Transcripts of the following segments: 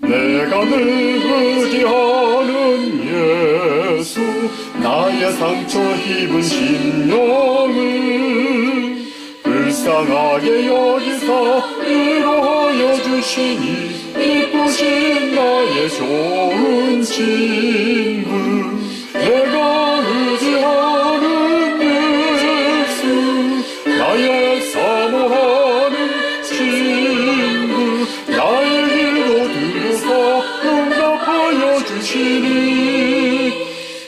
내가 늘 의지하는 예수, 나의 상처 입은 심령을 불쌍하게 여기사 위로하여 주시니 이쁘신 나의 좋은 친구. 내가 의지하는 예수, 나의 사모하는 친구, 나의 기도 들으사 응답하여 주시니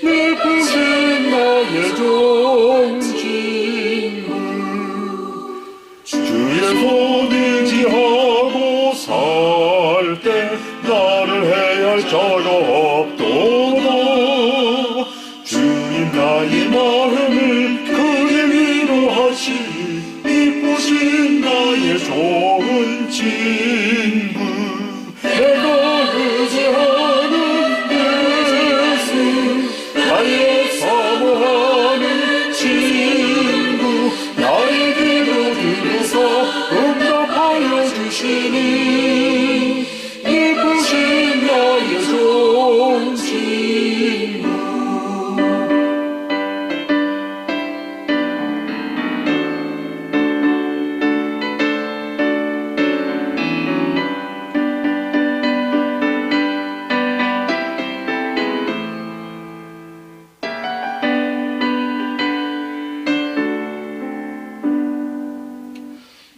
이쁘신 나의 좋은 친구. 주의 손 의지하고 살 때 나를 해할 자가 없도다. 주님 나의 마음을 크게 위로하시니 이쁘신 나의 좋은 친구. 내가 의지하는 예수, 나의 사모하는 친구, 나의 기도 들으사 응답하여 주시니 이쁘신 나의 좋은 친구.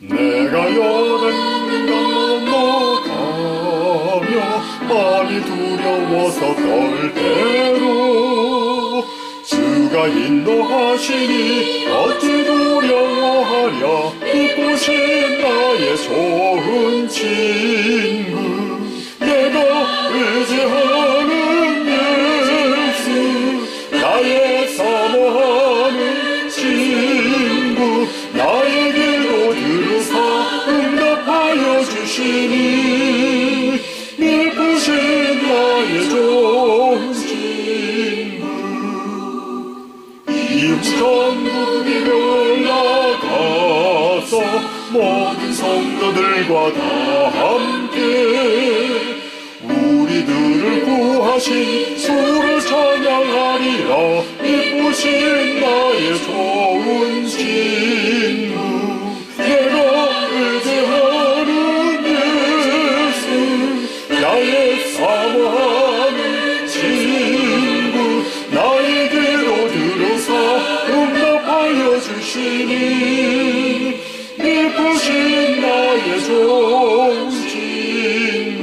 내가 여름 건너가며 많이 두려워서 떨 때로 주가 인도하시니 어찌 두려워하랴. 이쁘신 나의 좋은 친구. 내가 의지하는 예수, 나의 사모하는 친구, 나의 기도 들으사 응답하여 주시니 이쁘신 나의 좋은 친구. 이웃 천국에 올라가서 모든 성도들과 다 함께 우리들을 구하신 주를 찬양하리라. 이쁘신 나의 좋은 친구. 내가 의지하는 예수, 나의 사모하는 친구, 나의 기도 들으사 응답하여 주시니 이쁘신 나의 좋은 친구.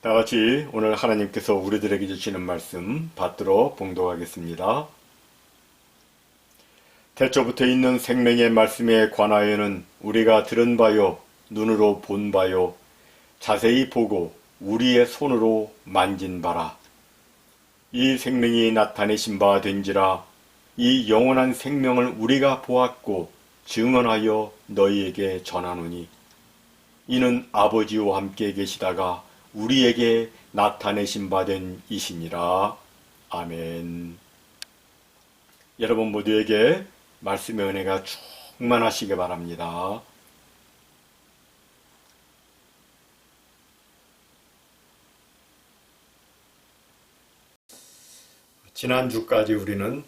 다 같이 오늘 하나님께서 우리들에게 주시는 말씀 받들어 봉독하겠습니다. 태초부터 있는 생명의 말씀에 관하여는 우리가 들은 바요, 눈으로 본 바요, 자세히 보고 우리의 손으로 만진 바라. 이 생명이 나타내신 바 된지라. 이 영원한 생명을 우리가 보았고 증언하여 너희에게 전하노니 이는 아버지와 함께 계시다가 우리에게 나타내신 바 된 이시니라. 아멘. 여러분 모두에게 말씀의 은혜가 충만하시기 바랍니다. 지난주까지 우리는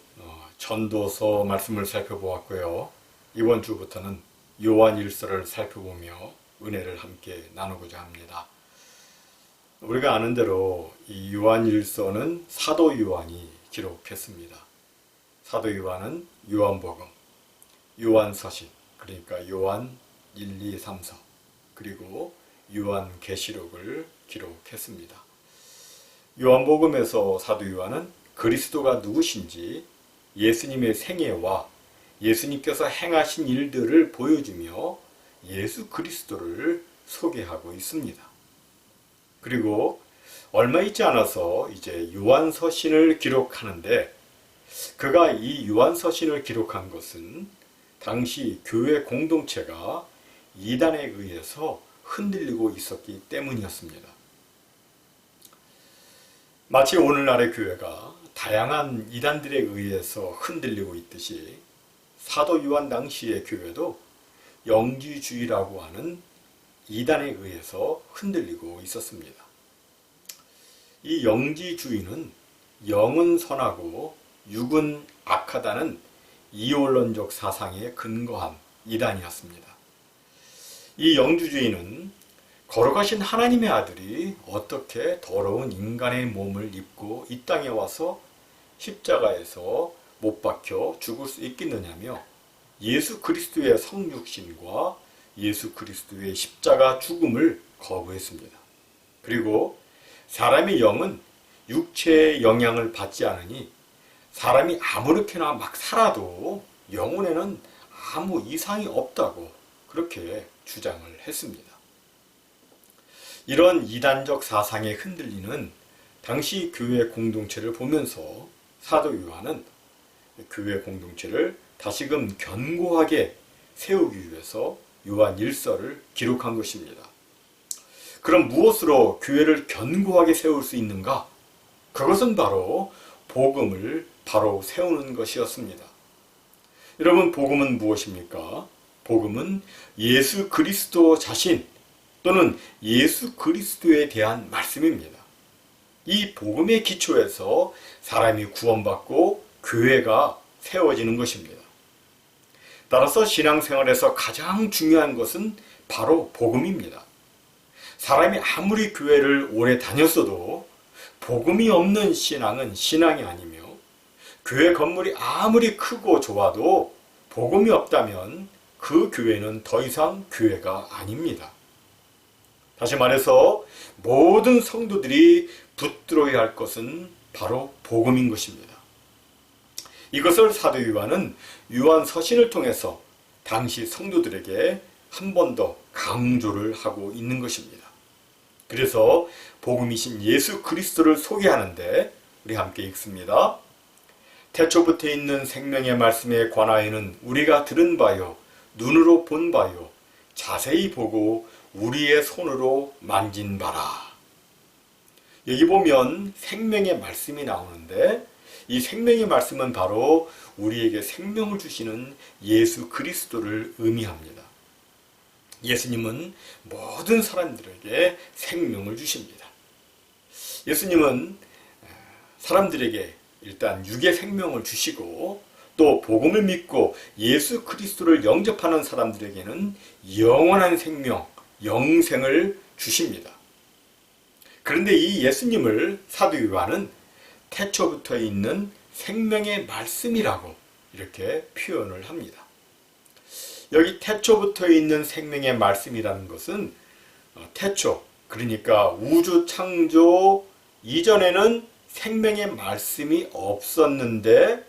전도서 말씀을 살펴보았고요. 이번 주부터는 요한일서를 살펴보며 은혜를 함께 나누고자 합니다. 우리가 아는 대로 이 요한일서는 사도 요한이 기록했습니다. 사도 요한은 요한복음, 요한서신, 그러니까 요한 1, 2, 3서, 그리고 요한계시록을 기록했습니다. 요한복음에서 사도 요한은 그리스도가 누구신지 예수님의 생애와 예수님께서 행하신 일들을 보여주며 예수 그리스도를 소개하고 있습니다. 그리고 얼마 있지 않아서 이제 요한서신을 기록하는데, 그가 이 요한서신을 기록한 것은 당시 교회 공동체가 이단에 의해서 흔들리고 있었기 때문이었습니다. 마치 오늘날의 교회가 다양한 이단들에 의해서 흔들리고 있듯이 사도 요한 당시의 교회도 영지주의라고 하는 이단에 의해서 흔들리고 있었습니다. 이 영지주의는 영은 선하고 육은 악하다는 이원론적 사상에 근거한 이단이었습니다. 이 영주주의는 거룩하신 하나님의 아들이 어떻게 더러운 인간의 몸을 입고 이 땅에 와서 십자가에서 못 박혀 죽을 수 있겠느냐며 예수 그리스도의 성육신과 예수 그리스도의 십자가 죽음을 거부했습니다. 그리고 사람의 영은 육체의 영향을 받지 않으니 사람이 아무렇게나 막 살아도 영혼에는 아무 이상이 없다고 그렇게 주장을 했습니다. 이런 이단적 사상에 흔들리는 당시 교회 공동체를 보면서 사도 요한은 교회 공동체를 다시금 견고하게 세우기 위해서 요한 1서를 기록한 것입니다. 그럼 무엇으로 교회를 견고하게 세울 수 있는가? 그것은 바로 복음을 바로 세우는 것이었습니다. 여러분, 복음은 무엇입니까? 복음은 예수 그리스도 자신 또는 예수 그리스도에 대한 말씀입니다. 이 복음의 기초에서 사람이 구원받고 교회가 세워지는 것입니다. 따라서 신앙생활에서 가장 중요한 것은 바로 복음입니다. 사람이 아무리 교회를 오래 다녔어도 복음이 없는 신앙은 신앙이 아니며 교회 건물이 아무리 크고 좋아도 복음이 없다면 그 교회는 더 이상 교회가 아닙니다. 다시 말해서 모든 성도들이 붙들어야 할 것은 바로 복음인 것입니다. 이것을 사도 요한은 요한 서신을 통해서 당시 성도들에게 한 번 더 강조를 하고 있는 것입니다. 그래서 복음이신 예수 그리스도를 소개하는데 우리 함께 읽습니다. 태초부터 있는 생명의 말씀에 관하여는 우리가 들은 바요 눈으로 본 바요 자세히 보고 우리의 손으로 만진 바라. 여기 보면 생명의 말씀이 나오는데 이 생명의 말씀은 바로 우리에게 생명을 주시는 예수 그리스도를 의미합니다. 예수님은 모든 사람들에게 생명을 주십니다. 예수님은 사람들에게 일단 육의 생명을 주시고 또 복음을 믿고 예수 그리스도를 영접하는 사람들에게는 영원한 생명, 영생을 주십니다. 그런데 이 예수님을 사도 요한은 태초부터 있는 생명의 말씀이라고 이렇게 표현을 합니다. 여기 태초부터 있는 생명의 말씀이라는 것은 태초, 그러니까 우주 창조 이전에는 생명의 말씀이 없었는데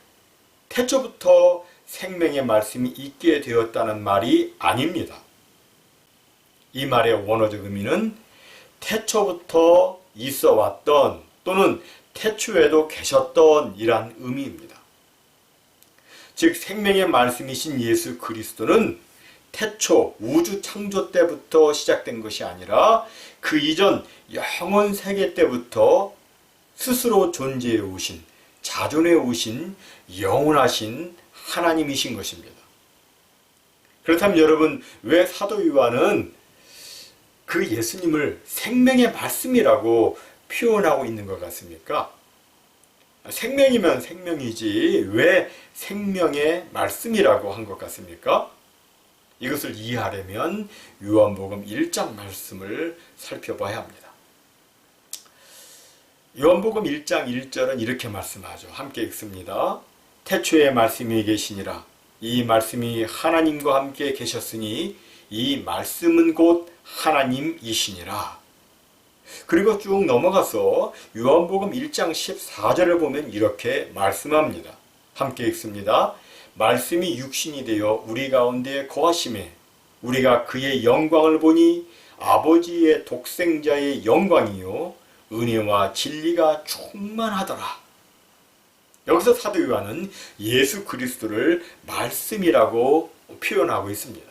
태초부터 생명의 말씀이 있게 되었다는 말이 아닙니다. 이 말의 원어적 의미는 태초부터 있어 왔던 또는 태초에도 계셨던 이란 의미입니다. 즉 생명의 말씀이신 예수 그리스도는 태초 우주 창조 때부터 시작된 것이 아니라 그 이전 영원 세계 때부터 스스로 존재해 오신, 자존해 오신 영원하신 하나님이신 것입니다. 그렇다면 여러분, 왜 사도 요한은 그 예수님을 생명의 말씀이라고 표현하고 있는 것 같습니까? 생명이면 생명이지 왜 생명의 말씀이라고 한 것 같습니까? 이것을 이해하려면 요한복음 1장 말씀을 살펴봐야 합니다. 요한복음 1장 1절은 이렇게 말씀하죠. 함께 읽습니다. 태초에 말씀이 계시니라. 이 말씀이 하나님과 함께 계셨으니 이 말씀은 곧 하나님이시니라. 그리고 쭉 넘어가서 요한복음 1장 14절을 보면 이렇게 말씀합니다. 함께 읽습니다. 말씀이 육신이 되어 우리 가운데 거하심에 우리가 그의 영광을 보니 아버지의 독생자의 영광이요 은혜와 진리가 충만하더라. 여기서 사도 요한은 예수 그리스도를 말씀이라고 표현하고 있습니다.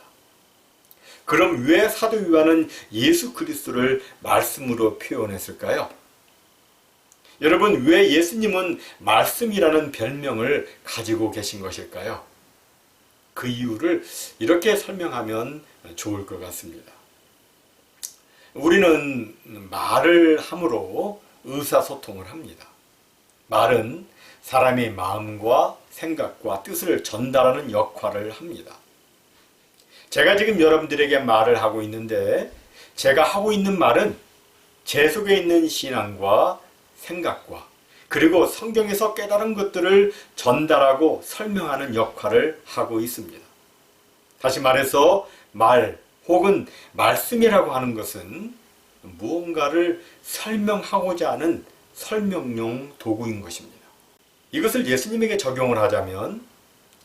그럼 왜 사도 요한은 예수 그리스도를 말씀으로 표현했을까요? 여러분, 왜 예수님은 말씀이라는 별명을 가지고 계신 것일까요? 그 이유를 이렇게 설명하면 좋을 것 같습니다. 우리는 말을 함으로 의사소통을 합니다. 말은 사람의 마음과 생각과 뜻을 전달하는 역할을 합니다. 제가 지금 여러분들에게 말을 하고 있는데 제가 하고 있는 말은 제 속에 있는 신앙과 생각과 그리고 성경에서 깨달은 것들을 전달하고 설명하는 역할을 하고 있습니다. 다시 말해서 말 혹은 말씀이라고 하는 것은 무언가를 설명하고자 하는 설명용 도구인 것입니다. 이것을 예수님에게 적용을 하자면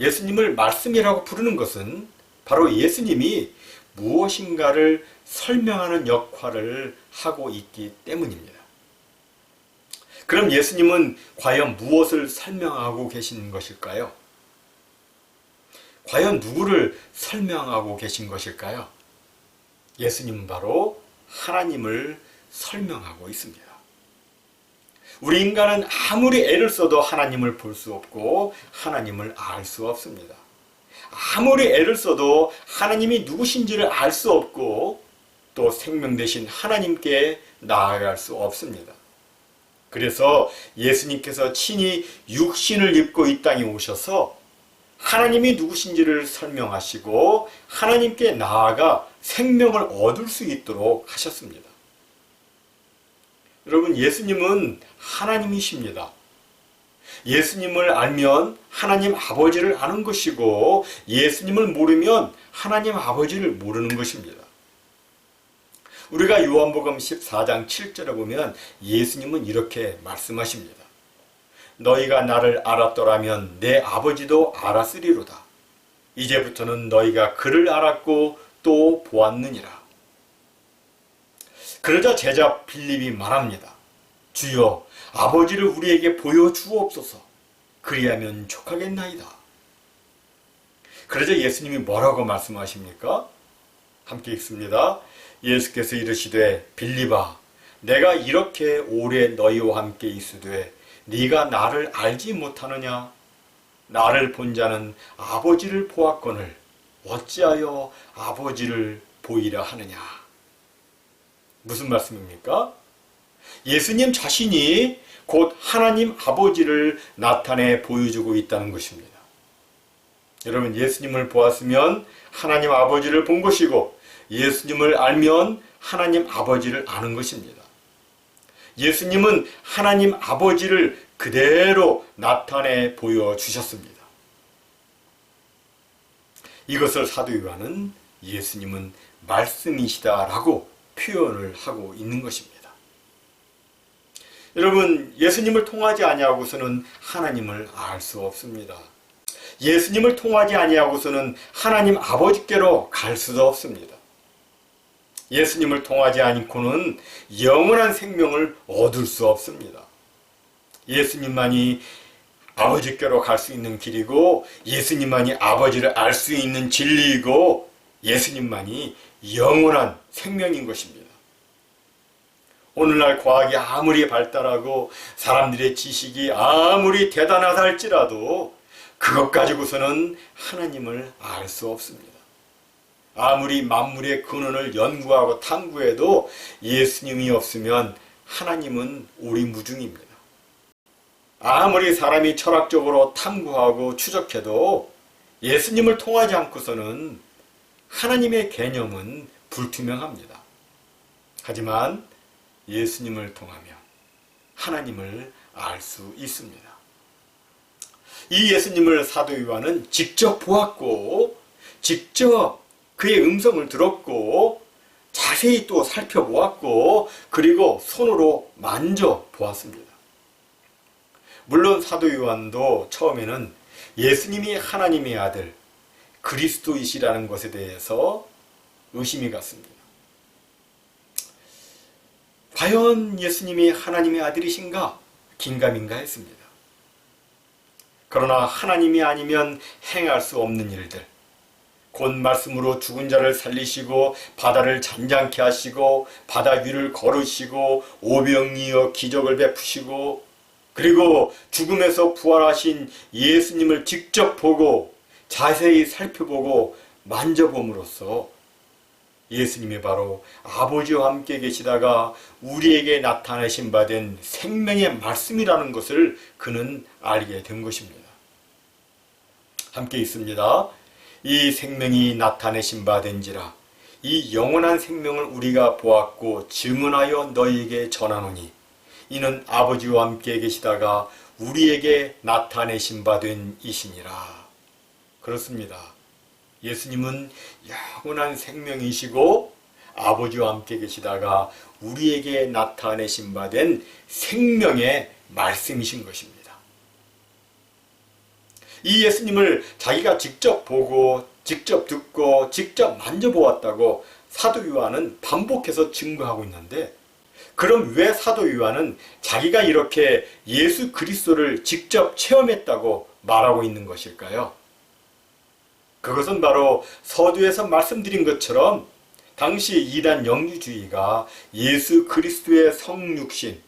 예수님을 말씀이라고 부르는 것은 바로 예수님이 무엇인가를 설명하는 역할을 하고 있기 때문입니다. 그럼 예수님은 과연 무엇을 설명하고 계신 것일까요? 과연 누구를 설명하고 계신 것일까요? 예수님은 바로 하나님을 설명하고 있습니다. 우리 인간은 아무리 애를 써도 하나님을 볼 수 없고 하나님을 알 수 없습니다. 아무리 애를 써도 하나님이 누구신지를 알 수 없고 또 생명 되신 하나님께 나아갈 수 없습니다. 그래서 예수님께서 친히 육신을 입고 이 땅에 오셔서 하나님이 누구신지를 설명하시고 하나님께 나아가 생명을 얻을 수 있도록 하셨습니다. 여러분, 예수님은 하나님이십니다. 예수님을 알면 하나님 아버지를 아는 것이고 예수님을 모르면 하나님 아버지를 모르는 것입니다. 우리가 요한복음 14장 7절에 보면 예수님은 이렇게 말씀하십니다. 너희가 나를 알았더라면 내 아버지도 알았으리로다. 이제부터는 너희가 그를 알았고 또 보았느니라. 그러자 제자 빌립이 말합니다. 주여, 아버지를 우리에게 보여주옵소서. 그리하면 족하겠나이다. 그러자 예수님이 뭐라고 말씀하십니까? 함께 읽습니다. 예수께서 이르시되 빌립아, 내가 이렇게 오래 너희와 함께 있으되 네가 나를 알지 못하느냐? 나를 본 자는 아버지를 보았거늘 어찌하여 아버지를 보이라 하느냐? 무슨 말씀입니까? 예수님 자신이 곧 하나님 아버지를 나타내 보여주고 있다는 것입니다. 여러분, 예수님을 보았으면 하나님 아버지를 본 것이고 예수님을 알면 하나님 아버지를 아는 것입니다. 예수님은 하나님 아버지를 그대로 나타내 보여주셨습니다. 이것을 사도 요한은 예수님은 말씀이시다라고 표현을 하고 있는 것입니다. 여러분, 예수님을 통하지 아니하고서는 하나님을 알 수 없습니다. 예수님을 통하지 아니하고서는 하나님 아버지께로 갈 수도 없습니다. 예수님을 통하지 않고는 영원한 생명을 얻을 수 없습니다. 예수님만이 아버지께로 갈 수 있는 길이고 예수님만이 아버지를 알 수 있는 진리이고 예수님만이 영원한 생명인 것입니다. 오늘날 과학이 아무리 발달하고 사람들의 지식이 아무리 대단하다 할지라도 그것 가지고서는 하나님을 알 수 없습니다. 아무리 만물의 근원을 연구하고 탐구해도 예수님이 없으면 하나님은 오리무중입니다. 아무리 사람이 철학적으로 탐구하고 추적해도 예수님을 통하지 않고서는 하나님의 개념은 불투명합니다. 하지만 예수님을 통하면 하나님을 알 수 있습니다. 이 예수님을 사도 요한은 직접 보았고 직접 그의 음성을 들었고 자세히 또 살펴보았고 그리고 손으로 만져보았습니다. 물론 사도 요한도 처음에는 예수님이 하나님의 아들 그리스도이시라는 것에 대해서 의심이 갔습니다. 과연 예수님이 하나님의 아들이신가? 긴가민가 했습니다. 그러나 하나님이 아니면 행할 수 없는 일들, 곧 말씀으로 죽은 자를 살리시고 바다를 잔잔케 하시고 바다 위를 걸으시고 오병이어 기적을 베푸시고 그리고 죽음에서 부활하신 예수님을 직접 보고 자세히 살펴보고 만져봄으로써 예수님이 바로 아버지와 함께 계시다가 우리에게 나타내신 바 된 생명의 말씀이라는 것을 그는 알게 된 것입니다. 함께 있습니다. 이 생명이 나타내신 바 된지라 이 영원한 생명을 우리가 보았고 증언하여 너희에게 전하노니 이는 아버지와 함께 계시다가 우리에게 나타내신 바 된 이시니라. 그렇습니다. 예수님은 영원한 생명이시고 아버지와 함께 계시다가 우리에게 나타내신 바 된 생명의 말씀이신 것입니다. 이 예수님을 자기가 직접 보고 직접 듣고 직접 만져보았다고 사도 요한은 반복해서 증거하고 있는데, 그럼 왜 사도 요한은 자기가 이렇게 예수 그리스도를 직접 체험했다고 말하고 있는 것일까요? 그것은 바로 서두에서 말씀드린 것처럼 당시 이단 영주주의가 예수 그리스도의 성육신,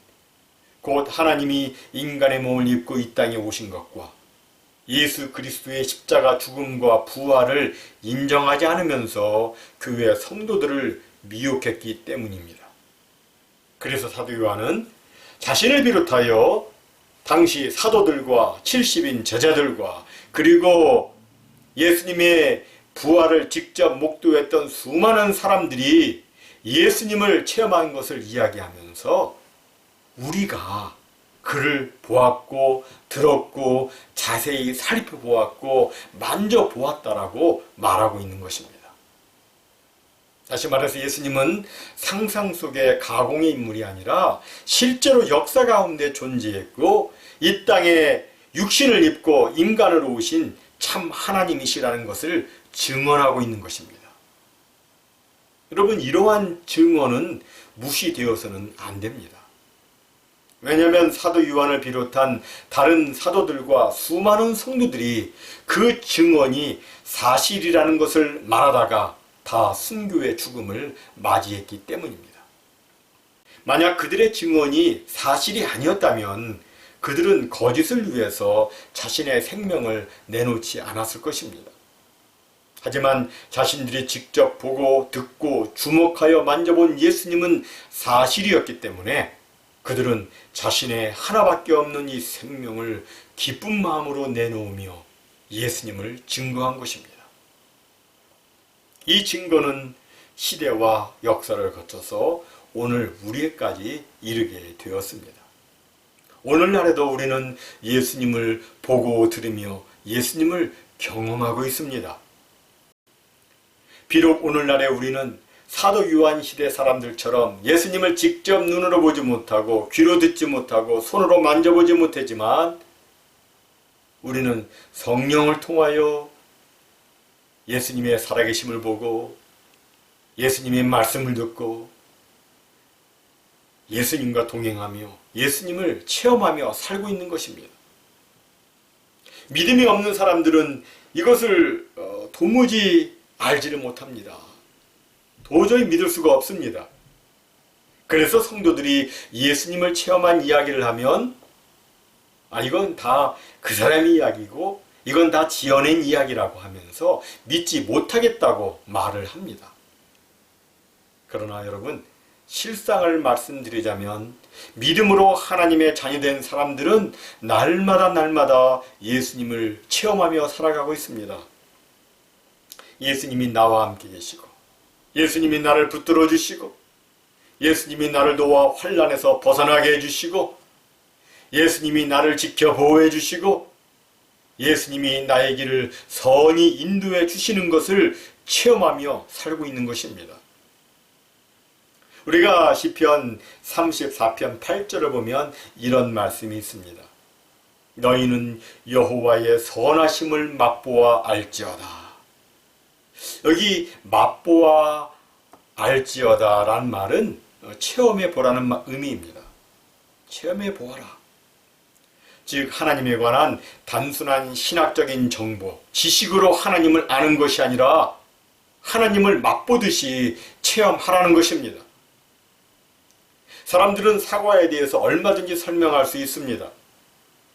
곧 하나님이 인간의 몸을 입고 이 땅에 오신 것과 예수 그리스도의 십자가 죽음과 부활을 인정하지 않으면서 교회 성도들을 미혹했기 때문입니다. 그래서 사도 요한은 자신을 비롯하여 당시 사도들과 70인 제자들과 그리고 예수님의 부활을 직접 목도했던 수많은 사람들이 예수님을 체험한 것을 이야기하면서 우리가 그를 보았고 들었고 자세히 살펴보았고 만져보았다라고 말하고 있는 것입니다. 다시 말해서 예수님은 상상 속의 가공의 인물이 아니라 실제로 역사 가운데 존재했고 이 땅에 육신을 입고 인간으로 오신 참 하나님이시라는 것을 증언하고 있는 것입니다. 여러분, 이러한 증언은 무시되어서는 안 됩니다. 왜냐하면 사도 요한을 비롯한 다른 사도들과 수많은 성도들이 그 증언이 사실이라는 것을 말하다가 다 순교의 죽음을 맞이했기 때문입니다. 만약 그들의 증언이 사실이 아니었다면 그들은 거짓을 위해서 자신의 생명을 내놓지 않았을 것입니다. 하지만 자신들이 직접 보고 듣고 주목하여 만져본 예수님은 사실이었기 때문에 그들은 자신의 하나밖에 없는 이 생명을 기쁜 마음으로 내놓으며 예수님을 증거한 것입니다. 이 증거는 시대와 역사를 거쳐서 오늘 우리에까지 이르게 되었습니다. 오늘날에도 우리는 예수님을 보고 들으며 예수님을 경험하고 있습니다. 비록 오늘날에 우리는 사도 요한 시대 사람들처럼 예수님을 직접 눈으로 보지 못하고 귀로 듣지 못하고 손으로 만져보지 못했지만 우리는 성령을 통하여 예수님의 살아계심을 보고 예수님의 말씀을 듣고 예수님과 동행하며 예수님을 체험하며 살고 있는 것입니다. 믿음이 없는 사람들은 이것을 도무지 알지를 못합니다. 도저히 믿을 수가 없습니다. 그래서 성도들이 예수님을 체험한 이야기를 하면 이건 다 그 사람의 이야기고 이건 다 지어낸 이야기라고 하면서 믿지 못하겠다고 말을 합니다. 그러나 여러분, 실상을 말씀드리자면 믿음으로 하나님의 자녀 된 사람들은 날마다 예수님을 체험하며 살아가고 있습니다. 예수님이 나와 함께 계시고 예수님이 나를 붙들어 주시고 예수님이 나를 도와 환난에서 벗어나게 해주시고 예수님이 나를 지켜 보호해 주시고 예수님이 나의 길을 선히 인도해 주시는 것을 체험하며 살고 있는 것입니다. 우리가 시편 34편 8절을 보면 이런 말씀이 있습니다. 너희는 여호와의 선하심을 맛보아 알지어다. 여기 맛보아 알지어다 라는 말은 체험해 보라는 의미입니다. 체험해 보아라. 즉 하나님에 관한 단순한 신학적인 정보, 지식으로 하나님을 아는 것이 아니라 하나님을 맛보듯이 체험하라는 것입니다. 사람들은 사과에 대해서 얼마든지 설명할 수 있습니다.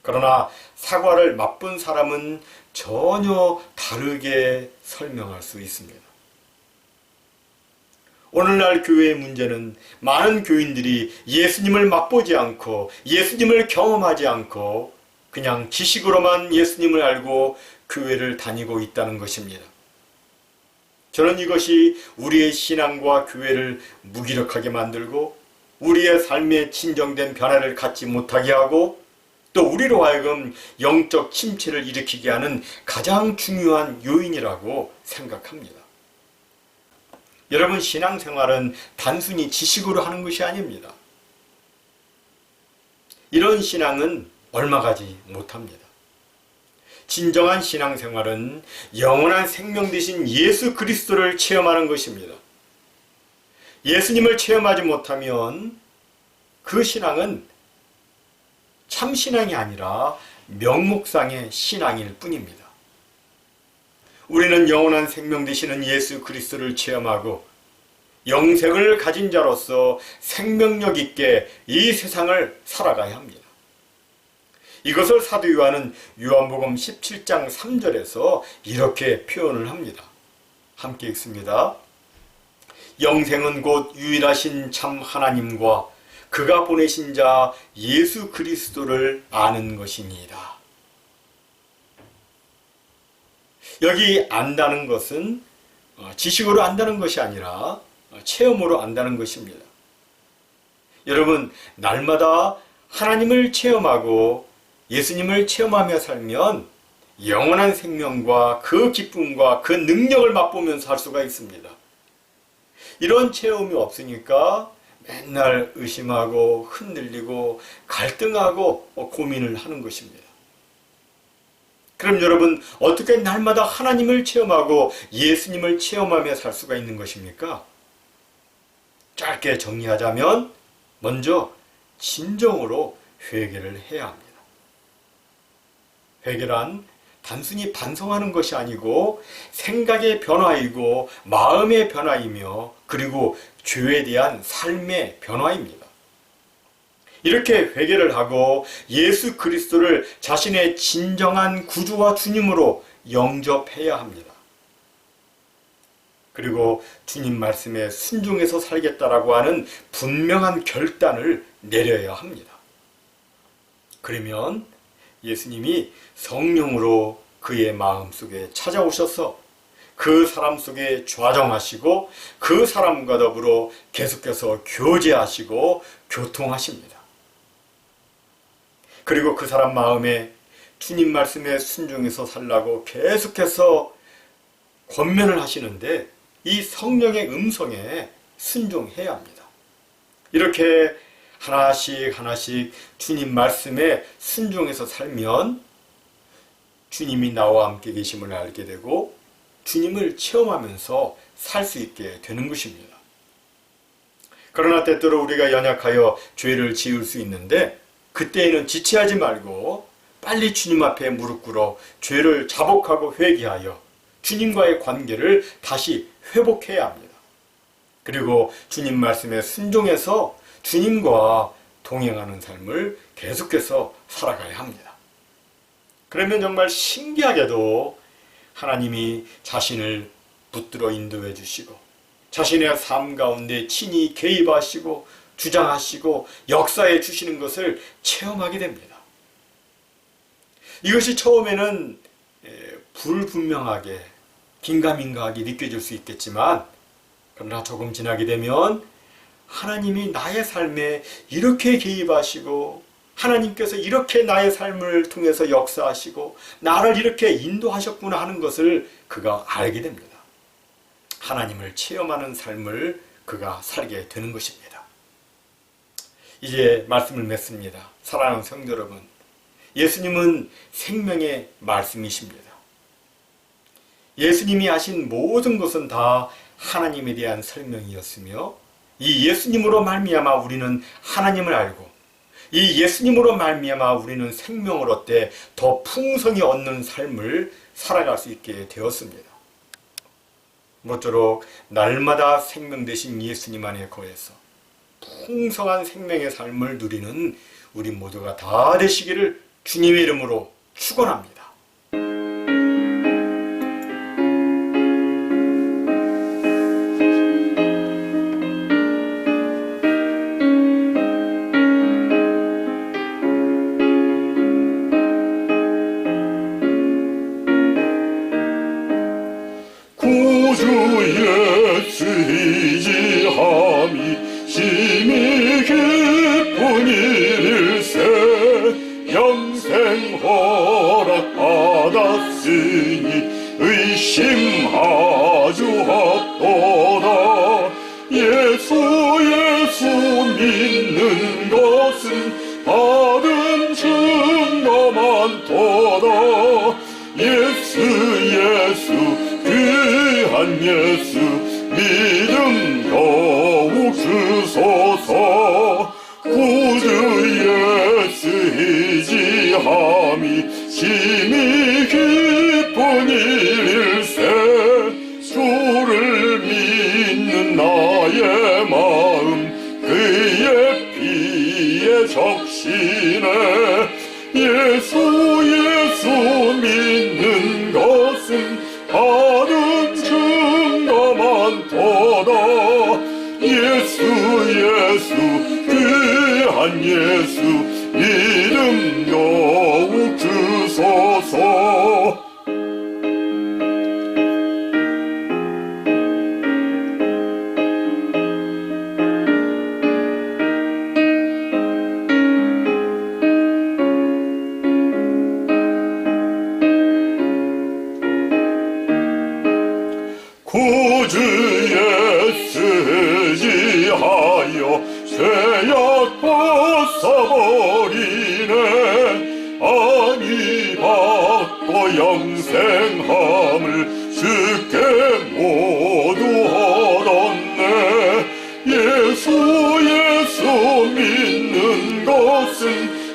그러나 사과를 맛본 사람은 전혀 다르게 설명할 수 있습니다. 오늘날 교회의 문제는 많은 교인들이 예수님을 맛보지 않고 예수님을 경험하지 않고 그냥 지식으로만 예수님을 알고 교회를 다니고 있다는 것입니다. 저는 이것이 우리의 신앙과 교회를 무기력하게 만들고 우리의 삶에 진정된 변화를 갖지 못하게 하고 또 우리로 하여금 영적 침체를 일으키게 하는 가장 중요한 요인이라고 생각합니다. 여러분, 신앙생활은 단순히 지식으로 하는 것이 아닙니다. 이런 신앙은 얼마 가지 못합니다. 진정한 신앙생활은 영원한 생명 되신 예수 그리스도를 체험하는 것입니다. 예수님을 체험하지 못하면 그 신앙은 참 신앙이 아니라 명목상의 신앙일 뿐입니다. 우리는 영원한 생명 되시는 예수 그리스도를 체험하고 영생을 가진 자로서 생명력 있게 이 세상을 살아가야 합니다. 이것을 사도 요한은 요한복음 17장 3절에서 이렇게 표현을 합니다. 함께 읽습니다. 영생은 곧 유일하신 참 하나님과 그가 보내신 자 예수 그리스도를 아는 것이니이다. 여기 안다는 것은 지식으로 안다는 것이 아니라 체험으로 안다는 것입니다. 여러분, 날마다 하나님을 체험하고 예수님을 체험하며 살면 영원한 생명과 그 기쁨과 그 능력을 맛보면서 할 수가 있습니다. 이런 체험이 없으니까 맨날 의심하고 흔들리고 갈등하고 고민을 하는 것입니다. 그럼 여러분, 어떻게 날마다 하나님을 체험하고 예수님을 체험하며 살 수가 있는 것입니까? 짧게 정리하자면 먼저 진정으로 회개를 해야 합니다. 회개란 단순히 반성하는 것이 아니고 생각의 변화이고 마음의 변화이며 그리고 죄에 대한 삶의 변화입니다. 이렇게 회개를 하고 예수 그리스도를 자신의 진정한 구주와 주님으로 영접해야 합니다. 그리고 주님 말씀에 순종해서 살겠다라고 하는 분명한 결단을 내려야 합니다. 그러면 예수님이 성령으로 그의 마음속에 찾아오셔서 그 사람 속에 좌정하시고 그 사람과 더불어 계속해서 교제하시고 교통하십니다. 그리고 그 사람 마음에 주님 말씀에 순종해서 살라고 계속해서 권면을 하시는데 이 성령의 음성에 순종해야 합니다. 이렇게 하나씩 하나씩 주님 말씀에 순종해서 살면 주님이 나와 함께 계심을 알게 되고 주님을 체험하면서 살 수 있게 되는 것입니다. 그러나 때때로 우리가 연약하여 죄를 지을 수 있는데 그때에는 지체하지 말고 빨리 주님 앞에 무릎 꿇어 죄를 자복하고 회개하여 주님과의 관계를 다시 회복해야 합니다. 그리고 주님 말씀에 순종해서 주님과 동행하는 삶을 계속해서 살아가야 합니다. 그러면 정말 신기하게도 하나님이 자신을 붙들어 인도해 주시고 자신의 삶 가운데 친히 개입하시고 주장하시고 역사해 주시는 것을 체험하게 됩니다. 이것이 처음에는 불분명하게 긴가민가하게 느껴질 수 있겠지만 그러나 조금 지나게 되면 하나님이 나의 삶에 이렇게 개입하시고 하나님께서 이렇게 나의 삶을 통해서 역사하시고 나를 이렇게 인도하셨구나 하는 것을 그가 알게 됩니다. 하나님을 체험하는 삶을 그가 살게 되는 것입니다. 이제 말씀을 맺습니다. 사랑하는 성도 여러분, 예수님은 생명의 말씀이십니다. 예수님이 하신 모든 것은 다 하나님에 대한 설명이었으며 이 예수님으로 말미암아 우리는 하나님을 알고 이 예수님으로 말미암아 우리는 생명을 얻되 더 풍성히 얻는 삶을 살아갈 수 있게 되었습니다. 모쪼록 날마다 생명 되신 예수님 안에 거해서 풍성한 생명의 삶을 누리는 우리 모두가 다 되시기를 주님의 이름으로 축원합니다. 주소서. 구주 예수 의지함이 심히 기쁜 일일세. 주를 믿는 나의 마음 그의 피에 적시네. 예수 믿는 것은 다른 증거 많도다. 예수 귀한 예수 이름 더욱 주소서. 구주 예수 의지하여 죄악 벗어버리네. 아니 받고 영생함을 주께 모두 얻었네. 예수 믿는 것은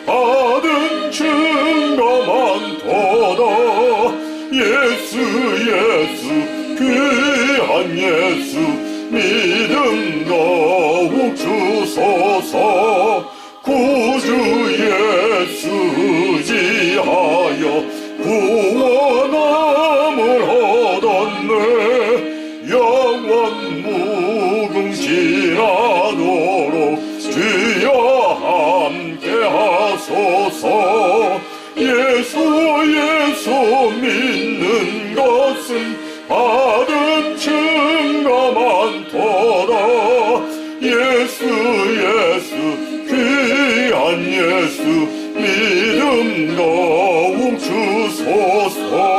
받은 증거 많도다. 예수 귀한 예수 믿음 더욱 주소서. 구주 예수 의지하여 구원함을 얻었네. 영원 무궁지라도록 주여 함께 하소서. 예수 믿는 것은 받은 증거 많도다. 예수 귀한 예수 믿음 더욱 주소서.